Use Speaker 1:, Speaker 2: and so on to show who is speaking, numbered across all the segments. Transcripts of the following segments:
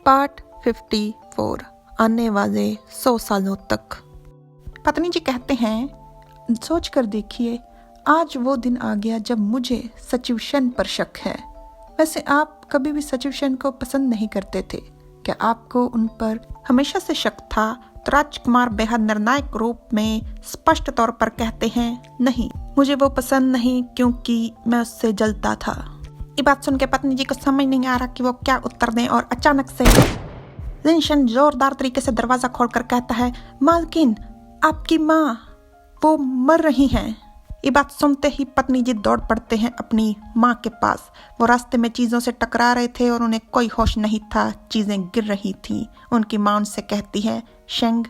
Speaker 1: Part 54 आने वाले 100 सालों तक। पत्नी जी कहते हैं, सोच कर देखिए, आज वो दिन आ गया जब मुझे सचिव सेन पर शक है। वैसे आप कभी भी सचिव सेन को पसंद नहीं करते थे, क्या आपको उन पर हमेशा से शक था? तो राजकुमार बेहद निर्णायक रूप में स्पष्ट तौर पर कहते हैं, नहीं, मुझे वो पसंद नहीं, क्योंकि मैं उससे जलता था। ये बात सुन के पत्नी जी को समझ नहीं आ रहा कि वो क्या उत्तर दें, और अचानक से जिनशन जोरदार तरीके से दरवाजा खोलकर कहता है, मालकिन, आपकी माँ, वो मर रही हैं। ये बात सुनते ही पत्नी जी दौड़ पड़ते हैं अपनी माँ के पास। वो रास्ते में चीज़ों से टकरा रहे थे और उन्हें कोई होश नहीं था, चीज़ें गिर रही थी। उनकी माँ उनसे कहती है, शेंग।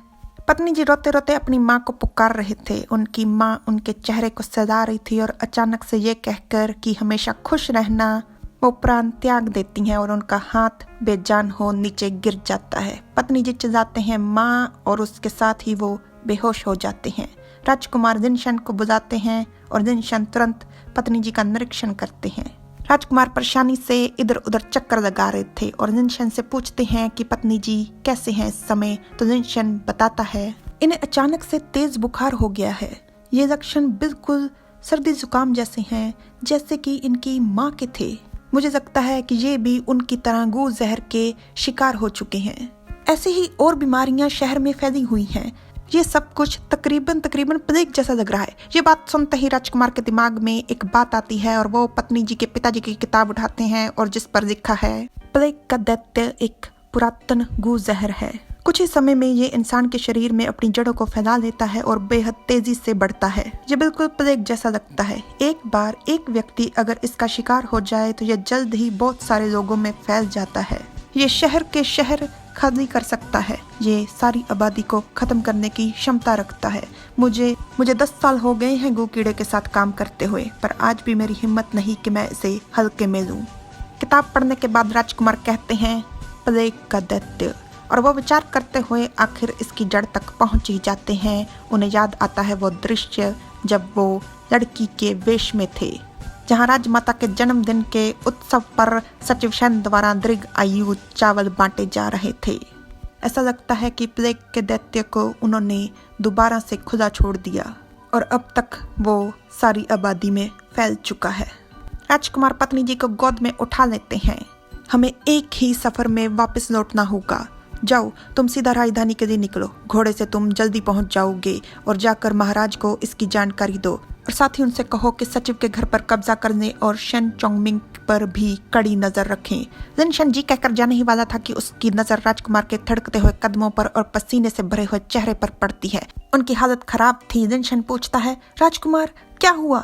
Speaker 1: पत्नी जी रोते रोते अपनी माँ को पुकार रहे थे। उनकी माँ उनके चेहरे को सजा रही थी और अचानक से ये कहकर कि हमेशा खुश रहना, वो प्राण त्याग देती हैं और उनका हाथ बेजान हो नीचे गिर जाता है। पत्नी जी चिल्लाते हैं, माँ, और उसके साथ ही वो बेहोश हो जाते हैं। राजकुमार जिनशन को बुलाते हैं और जिनशन तुरंत पत्नी जी का निरीक्षण करते हैं। राजकुमार परेशानी से इधर उधर चक्कर लगा रहे थे और जिनशन से पूछते हैं कि पत्नी जी कैसे हैं इस समय। तो जिनशन बताता है, इन्हें अचानक से तेज बुखार हो गया है। ये लक्षण बिल्कुल सर्दी जुकाम जैसे हैं, जैसे कि इनकी माँ के थे। मुझे लगता है कि ये भी उनकी तरह गू जहर के शिकार हो चुके हैं। ऐसे ही और बीमारियां शहर में फैली हुई हैं। ये सब कुछ तकरीबन प्लेग जैसा लग रहा है। ये बात सुनते ही राजकुमार के दिमाग में एक बात आती है और वो पत्नी जी के पिताजी की किताब उठाते हैं और जिस पर लिखा है, प्लेग का दैत्य एक पुरातन गू जहर है। कुछ ही समय में ये इंसान के शरीर में अपनी जड़ों को फैला लेता है और बेहद तेजी से बढ़ता है। ये बिल्कुल प्लेग जैसा लगता है। एक बार एक व्यक्ति अगर इसका शिकार हो जाए तो यह जल्द ही बहुत सारे लोगों में फैल जाता है। ये शहर के शहर खाली कर सकता है। ये सारी आबादी को खत्म करने की क्षमता रखता है। मुझे 10 साल हो गए हैं गू कीड़े के साथ काम करते हुए, पर आज भी मेरी हिम्मत नहीं कि मैं इसे हल्के में लूं। किताब पढ़ने के बाद राजकुमार कहते हैं, प्लेग का दैत्य, और वो विचार करते हुए आखिर इसकी जड़ तक पहुंच ही जाते हैं। उन्हें याद आता है वो दृश्य जब वो लड़की के वेश में थे, जहां राजमाता के जन्मदिन के उत्सव पर सचिव सेन द्वारा दीर्घ आयु चावल बांटे जा रहे थे। ऐसा लगता है कि प्लेग के दैत्य को उन्होंने दोबारा से खुला छोड़ दिया और अब तक वो सारी आबादी में फैल चुका है। राजकुमार पत्नी जी को गोद में उठा लेते हैं। हमें एक ही सफर में वापस लौटना होगा। जाओ, तुम सीधा राजधानी के लिए निकलो। घोड़े से तुम जल्दी पहुंच जाओगे और जाकर महाराज को इसकी जानकारी दो, और साथ ही उनसे कहो कि सचिव के घर पर कब्जा करने और शेन चोंगमिंग पर भी कड़ी नजर रखें। जिनशन जी कहकर जाने ही वाला था कि उसकी नजर राजकुमार के थड़कते हुए कदमों पर और पसीने से भरे हुए चेहरे पर पड़ती है। उनकी हालत खराब थी। जिनशन पूछता है, राजकुमार, क्या हुआ?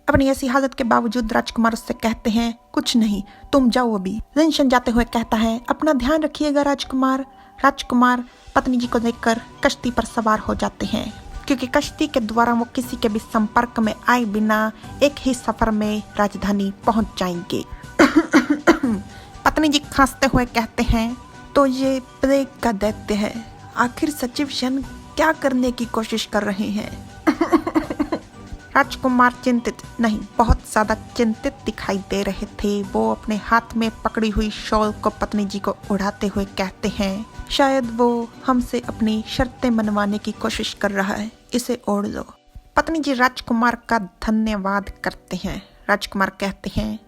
Speaker 1: अपनी ऐसी हालत के बावजूद राजकुमार उससे कहते हैं, कुछ नहीं, तुम जाओ अभी। जिनशन जाते हुए कहता है, अपना ध्यान रखिएगा राजकुमार। राजकुमार पत्नी जी को लेकर कश्ती पर सवार हो जाते हैं, क्योंकि कश्ती के द्वारा वो किसी के भी संपर्क में आए बिना एक ही सफर में राजधानी पहुंच जाएंगे। पत्नी जी खांसते हुए कहते हैं, तो ये प्लेग का दैत्य है। आखिर सचिव सेन क्या करने की कोशिश कर रहे हैं? राजकुमार चिंतित नहीं, बहुत ज्यादा चिंतित दिखाई दे रहे थे। वो अपने हाथ में पकड़ी हुई शॉल को पत्नी जी को उड़ाते हुए कहते हैं, शायद वो हमसे अपनी शर्तें मनवाने की कोशिश कर रहा है, इसे ओढ़ लो। पत्नी जी राजकुमार का धन्यवाद करते हैं। राजकुमार कहते हैं,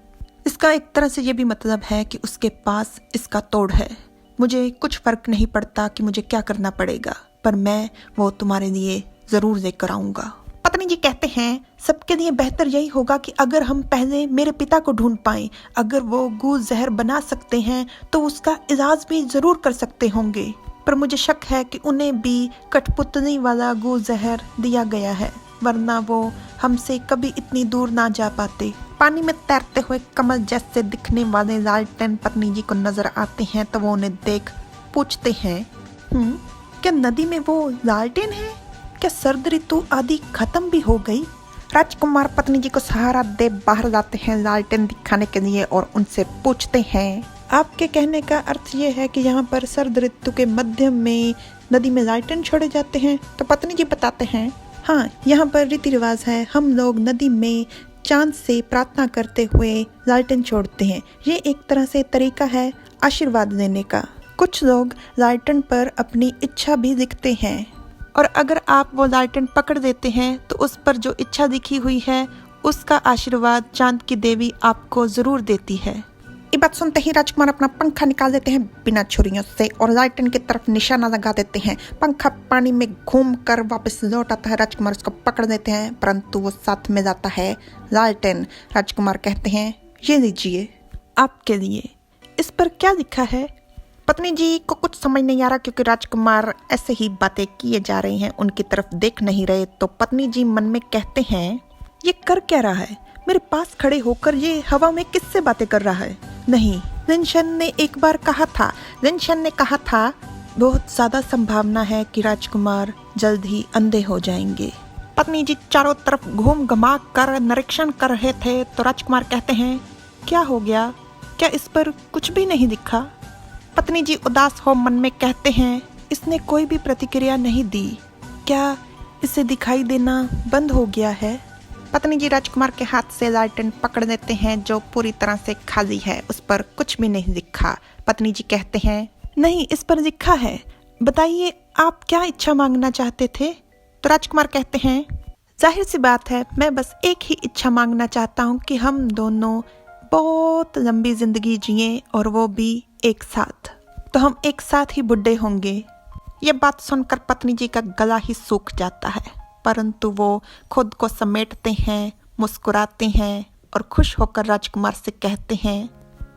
Speaker 1: इसका एक तरह से ये भी मतलब है कि उसके पास इसका तोड़ है। मुझे कुछ फर्क नहीं पड़ता कि मुझे क्या करना पड़ेगा, पर मैं वो तुम्हारे लिए जरूर लेकर आऊंगा। पत्नी जी कहते हैं, सबके लिए बेहतर यही होगा कि अगर हम पहले मेरे पिता को ढूंढ पाएं। अगर वो गू जहर बना सकते हैं तो उसका इलाज भी जरूर कर सकते होंगे, पर मुझे शक है कि उन्हें भी कठपुतली वाला गू जहर दिया गया है, वरना वो हमसे कभी इतनी दूर ना जा पाते। पानी में तैरते हुए कमल जैसे दिखने वाले लालटेन पत्नी जी को नजर आते हैं, तो वो उन्हें देख पूछते हैं, क्या नदी में वो लालटेन है? क्या सर्द ऋतु आदि खत्म भी हो गई? राजकुमार पत्नी जी को सहारा दे बाहर लाते हैं लालटेन दिखाने के लिए और उनसे पूछते हैं, आपके कहने का अर्थ ये है कि यहाँ पर सर्द ऋतु के मध्य में नदी में लालटेन छोड़े जाते हैं? तो पत्नी जी बताते हैं, हाँ, यहाँ पर रीति रिवाज है। हम लोग नदी में चांद से प्रार्थना करते हुए लालटेन छोड़ते हैं। ये एक तरह से तरीका है आशीर्वाद लेने का। कुछ लोग लालटेन पर अपनी इच्छा भी लिखते हैं और अगर आप वो लालटेन पकड़ देते हैं तो उस पर जो इच्छा लिखी हुई है उसका आशीर्वाद चांद की देवी आपको जरूर देती है। ये बात सुनते ही राजकुमार अपना पंखा निकाल देते हैं बिना छुरियों से और लालटेन की तरफ निशाना लगा देते हैं। पंखा पानी में घूम कर वापस लौट आता है। राजकुमार उसको पकड़ देते हैं परंतु वो साथ में जाता है लालटेन। राजकुमार कहते हैं ये लीजिए आपके लिए। इस पर क्या लिखा है? पत्नी जी को कुछ समझ नहीं आ रहा क्योंकि राजकुमार ऐसे ही बातें किए जा रहे हैं, उनकी तरफ देख नहीं रहे। तो पत्नी जी मन में कहते हैं ये कर क्या रहा है? मेरे पास खड़े होकर ये हवा में किससे बातें कर रहा है? नहीं, लिनशन ने एक बार कहा था, लिनशन ने कहा था बहुत ज्यादा संभावना है कि राजकुमार जल्द ही अंधे हो जाएंगे। पत्नी जी चारों तरफ घूम घमा कर निरीक्षण कर रहे थे तो राजकुमार कहते हैं क्या हो गया? क्या इस पर कुछ भी नहीं दिखा? पत्नी जी उदास हो मन में कहते हैं इसने कोई भी प्रतिक्रिया नहीं दी, क्या इसे दिखाई देना बंद हो गया है? पत्नी जी राजकुमार के हाथ से लालटेन पकड़ लेते हैं जो पूरी तरह से खाली है, उस पर कुछ भी नहीं लिखा। पत्नी जी कहते हैं नहीं, इस पर लिखा है, बताइए आप क्या इच्छा मांगना चाहते थे? तो राजकुमार कहते हैं जाहिर सी बात है, मैं बस एक ही इच्छा मांगना चाहता हूँ कि हम दोनों बहुत लंबी जिंदगी जिए और वो भी एक साथ, तो हम एक साथ ही बुढ़े होंगे। ये बात सुनकर पत्नी जी का गला ही सूख जाता है परंतु वो खुद को समेटते हैं, मुस्कुराते हैं और खुश होकर राजकुमार से कहते हैं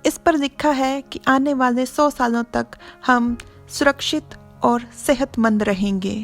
Speaker 1: इस पर लिखा है कि आने वाले 100 सालों तक हम सुरक्षित और सेहतमंद रहेंगे।